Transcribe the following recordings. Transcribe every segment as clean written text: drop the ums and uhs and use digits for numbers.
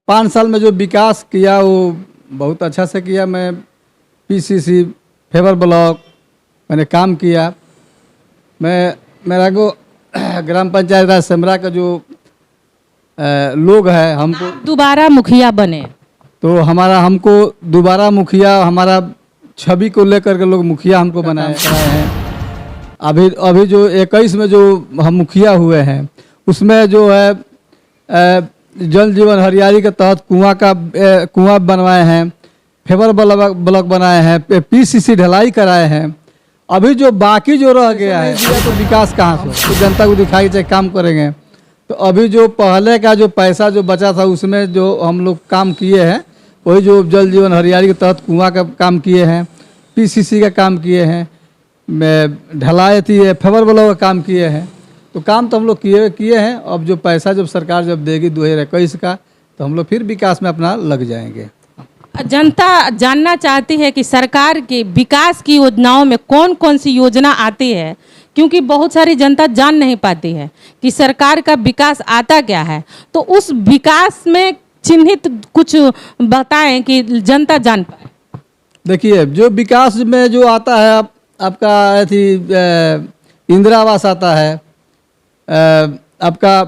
5 साल में जो विकास किया वो बहुत अच्छा से किया। मैं पीसीसी फेवर ब्लॉक मैंने काम किया। मेरा को ग्राम पंचायत राज सेमरा का जो लोग हैं हमको आप दोबारा मुखिया बने तो हमको दोबारा मुखिया, हमारा छवि को लेकर के लोग मुखिया हमको बनाए हैं। अभी जो 21 में जो हम मुखिया हुए हैं उसमें जो है जल जीवन हरियाली के तहत कुआं बनवाए हैं, फेवर ब्लॉक बनाए हैं, पीसीसी ढलाई कराए हैं। अभी जो बाकी जो रह गया है तो विकास कहाँ से, तो जनता को दिखाई चाहे काम करेंगे। तो अभी जो पहले का जो पैसा जो बचा था उसमें जो हम लोग काम किए हैं वही जो जल जीवन हरियाली के तहत कुआं का काम किए हैं, पीसीसी का काम किए हैं, ढलाई थी फेवर ब्लॉक का काम किए हैं। तो काम तो हम लोग किए हैं। अब जो पैसा जब सरकार जब देगी 2021 का तो हम लोग फिर विकास में अपना लग जाएंगे। जनता जानना चाहती है कि सरकार की विकास की योजनाओं में कौन कौन सी योजना आती है, क्योंकि बहुत सारी जनता जान नहीं पाती है कि सरकार का विकास आता क्या है। तो उस विकास में चिन्हित कुछ बताएं कि जनता जान पाए। देखिए जो विकास में जो आता है आपका थी इंदिरा आवास आता है, आपका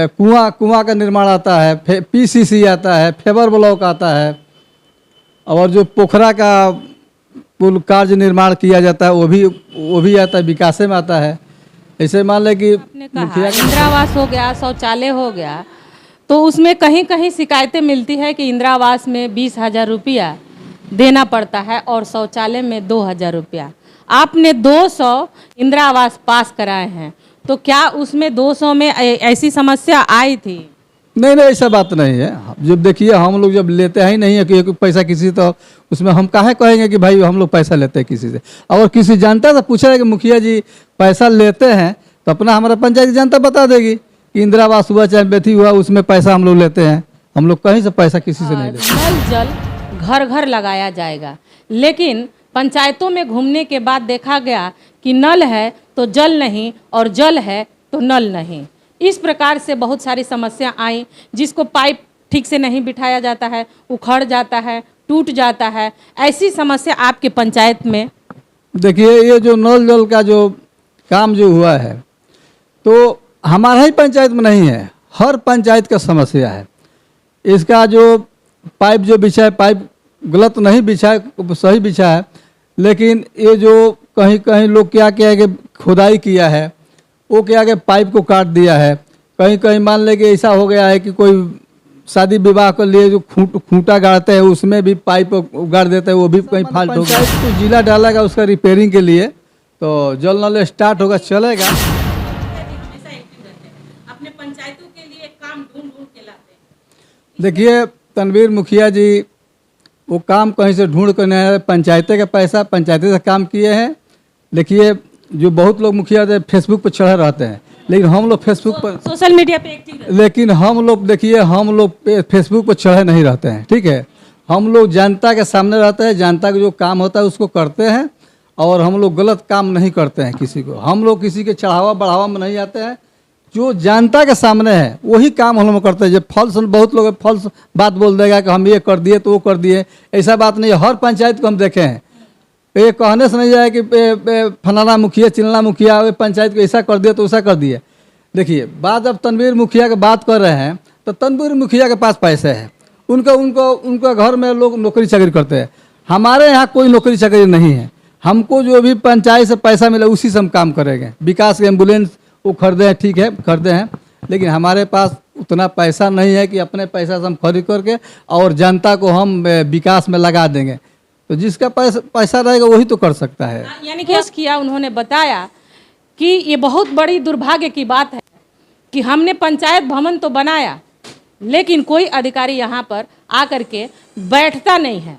कुआं का निर्माण आता है, पीसीसी आता है, फेवर ब्लॉक आता है, और जो पोखरा का पुल कार्य निर्माण किया जाता है वो भी आता है, विकास में आता है। ऐसे मान लें कि इंदिरा आवास हो गया, शौचालय हो गया, तो उसमें कहीं कहीं शिकायतें मिलती है कि इंदिरा आवास में 20,000 रुपया देना पड़ता है और शौचालय में 2,000 रुपया। आपने 200 इंदिरा आवास पास कराए हैं, तो क्या उसमें 200 में ऐसी समस्या आई थी? नहीं, ऐसा बात नहीं है। जब देखिए हम लोग जब लेते ही नहीं है कि पैसा किसी, तो उसमें हम काहे कहेंगे कि भाई हम लोग पैसा लेते हैं किसी से। अगर किसी जनता से पूछेगा कि मुखिया जी पैसा लेते हैं तो अपना हमारा पंचायत की जनता बता देगी कि इंदिरा आवास हुआ चाहे बेथी हुआ उसमें पैसा हम लोग लेते हैं। हम लोग कहीं से पैसा किसी से नहीं लेते। नल जल घर घर लगाया जाएगा, लेकिन पंचायतों में घूमने के बाद देखा गया कि नल है तो जल नहीं और जल है तो नल नहीं। इस प्रकार से बहुत सारी समस्या आई, जिसको पाइप ठीक से नहीं बिठाया जाता है, उखड़ जाता है, टूट जाता है। ऐसी समस्या आपके पंचायत में? देखिए ये जो नल जल का जो काम जो हुआ है तो हमारा ही पंचायत में नहीं है, हर पंचायत का समस्या है। इसका जो पाइप जो बिछा है, पाइप गलत नहीं बिछा है, सही बिछा है, लेकिन ये जो कहीं कहीं लोग क्या है कि खुदाई किया है, वो क्या है कि पाइप को काट दिया है। कहीं कहीं मान ले कि ऐसा हो गया है कि कोई शादी विवाह के लिए जो खूंटा गाड़ते हैं उसमें भी पाइप गाड़ देते हैं, वो भी कहीं फाल्ट हो गया। तो जिला डालेगा उसका रिपेयरिंग के लिए, तो जल नल स्टार्ट होगा, चलेगा। अपने पंचायतों के लिए काम ढूंढ के लाते हैं। देखिए तनवीर मुखिया जी वो काम कहीं से ढूंढ कर नहीं आए, पंचायतें का पैसा पंचायतें से काम किए हैं। देखिए जो बहुत लोग मुखिया फेसबुक पर चढ़े रहते हैं, लेकिन हम लोग फेसबुक पर सोशल मीडिया पे एक्टिव रहते हैं, लेकिन हम लोग देखिए हम लोग फेसबुक पर चढ़े नहीं रहते हैं। ठीक है, हम लोग जनता के सामने रहते हैं, जनता का जो काम होता है उसको करते हैं, और हम लोग गलत काम नहीं करते हैं किसी को। हम लोग किसी के चढ़ावा बढ़ावा में नहीं आते हैं। जो जनता के सामने है वही काम हम लोग करते हैं। जो फॉल्स, बहुत लोग फॉल्स बात बोल देगा कि हम ये कर दिए तो वो कर दिए, ऐसा बात नहीं है। हर पंचायत को हम देखे हैं, ये कहने से नहीं जाए कि फलाना मुखिया चिल्ला मुखिया पंचायत को ऐसा कर दिया तो ऐसा कर दिए। देखिए बात अब तनवीर मुखिया की बात कर रहे हैं, तो तनवीर मुखिया के पास पैसे हैं, उनका घर में लोग नौकरी चाकरी करते हैं। हमारे यहाँ कोई नौकरी चाकरी नहीं है। हमको जो भी पंचायत से पैसा मिला उसी से हम काम करेंगे। विकास एम्बुलेंस वो खरीदे हैं, ठीक है खरीदे हैं, लेकिन हमारे पास उतना पैसा नहीं है कि अपने पैसा से हम खरीद करके और जनता को हम विकास में लगा देंगे। तो जिसका पैसा रहेगा वही तो कर सकता है। यानी कि किया उन्होंने बताया कि ये बहुत बड़ी दुर्भाग्य की बात है कि हमने पंचायत भवन तो बनाया, लेकिन कोई अधिकारी यहाँ पर आकर के बैठता नहीं है,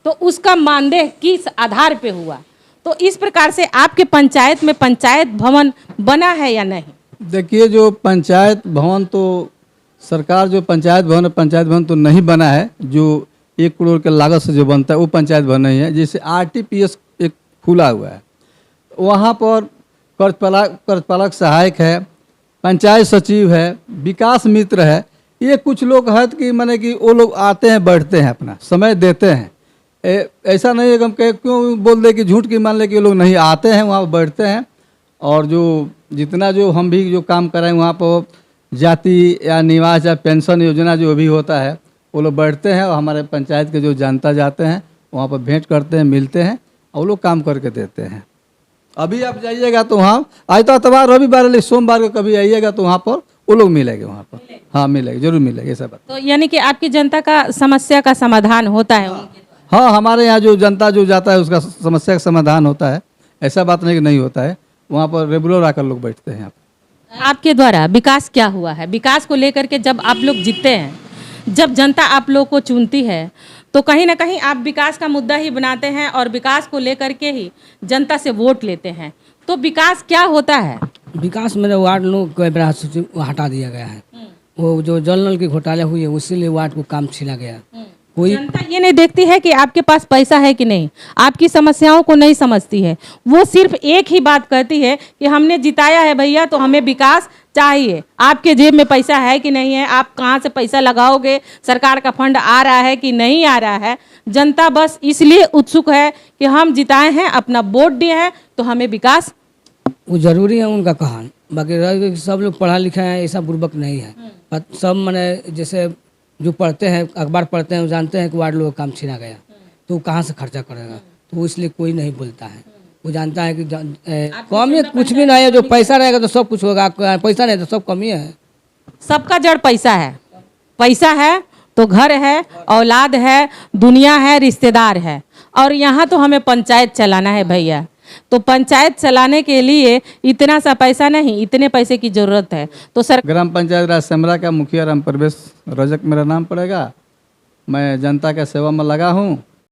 तो उसका मानदेय किस आधार पे हुआ? तो इस प्रकार से आपके पंचायत में पंचायत भवन बना है या नहीं? देखिए जो पंचायत भवन तो सरकार जो पंचायत भवन तो नहीं बना है। जो 1 करोड़ के लागत से जो बनता है वो पंचायत भवन नहीं है। जैसे RTPS एक खुला हुआ है, वहाँ पर कार्यपालक सहायक है, पंचायत सचिव है, विकास मित्र है, ये कुछ लोग हैं कि माने कि वो लोग आते हैं बैठते हैं अपना समय देते हैं। ऐसा नहीं है कि हम क्यों बोल दे कि झूठ की मान ले कि ये लोग नहीं आते हैं, वहाँ बैठते हैं। और जो जितना जो हम भी जो काम कराएं वहाँ पर जाति या निवास या पेंशन योजना जो भी होता है वो लोग बैठते हैं और हमारे पंचायत के जो जनता जाते हैं वहाँ पर भेंट करते हैं, मिलते हैं और वो लोग काम करके देते हैं। अभी आप जाइएगा तो वहाँ आज तो इतवार रविवार सोमवार को कभी आइएगा तो वहाँ पर वो लोग मिलेंगे वहाँ पर। हाँ मिलेंगे, जरूर मिलेंगे, ऐसा बात। तो यानी कि आपकी जनता का समस्या का समाधान होता है उनके द्वारा? हाँ, हमारे यहाँ जो जनता जो जाता है उसका समस्या का समाधान होता है, ऐसा बात नहीं कि नहीं होता है। वहाँ पर रेगुलर आकर लोग बैठते हैं यहाँ पर। आपके द्वारा विकास क्या हुआ है? विकास को लेकर के जब आप लोग जीतते हैं, जब जनता आप लोग को चुनती है, तो कहीं ना कहीं आप विकास का मुद्दा ही बनाते हैं और विकास को लेकर के ही जनता से वोट लेते हैं। तो विकास क्या होता है? विकास मेरे वार्ड लोग को बड़ा हटा दिया गया है। वो जो जल नल के घोटाले हुए उसीलिए वार्ड को काम छीना गया। कोई जनता ये नहीं देखती है कि आपके पास पैसा है कि नहीं, आपकी समस्याओं को नहीं समझती है। वो सिर्फ एक ही बात कहती है कि हमने जिताया है भैया तो हमें विकास चाहिए। आपके जेब में पैसा है कि नहीं है, आप कहाँ से पैसा लगाओगे, सरकार का फंड आ रहा है कि नहीं आ रहा है। जनता बस इसलिए उत्सुक है कि हम जिताए हैं, अपना वोट दिए हैं तो हमें विकास। वो जरूरी है उनका कहान, बाकी रह गया कि सब लोग पढ़ा लिखा है, ऐसा बुर्बक नहीं है। पर सब मैंने जैसे जो पढ़ते हैं, अखबार पढ़ते हैं, वो जानते हैं कि वार्ड लोग का काम छीना गया तो वो कहाँ से खर्चा करेगा, तो वो इसलिए कोई नहीं बोलता है। वो जानता है कि कमी कुछ भी नहीं है, जो पैसा रहेगा तो सब कुछ होगा, पैसा नहीं तो सब कमी है। सबका जड़ पैसा है। पैसा है तो घर है, औलाद है, दुनिया है, रिश्तेदार है। और यहाँ तो हमें पंचायत चलाना है भैया, तो पंचायत चलाने के लिए इतना सा पैसा नहीं, इतने पैसे की जरूरत है। तो सर ग्राम पंचायत राज सेमरा का मुखिया राम प्रवेश रजक मेरा नाम पड़ेगा। मैं जनता का सेवा में लगा हूँ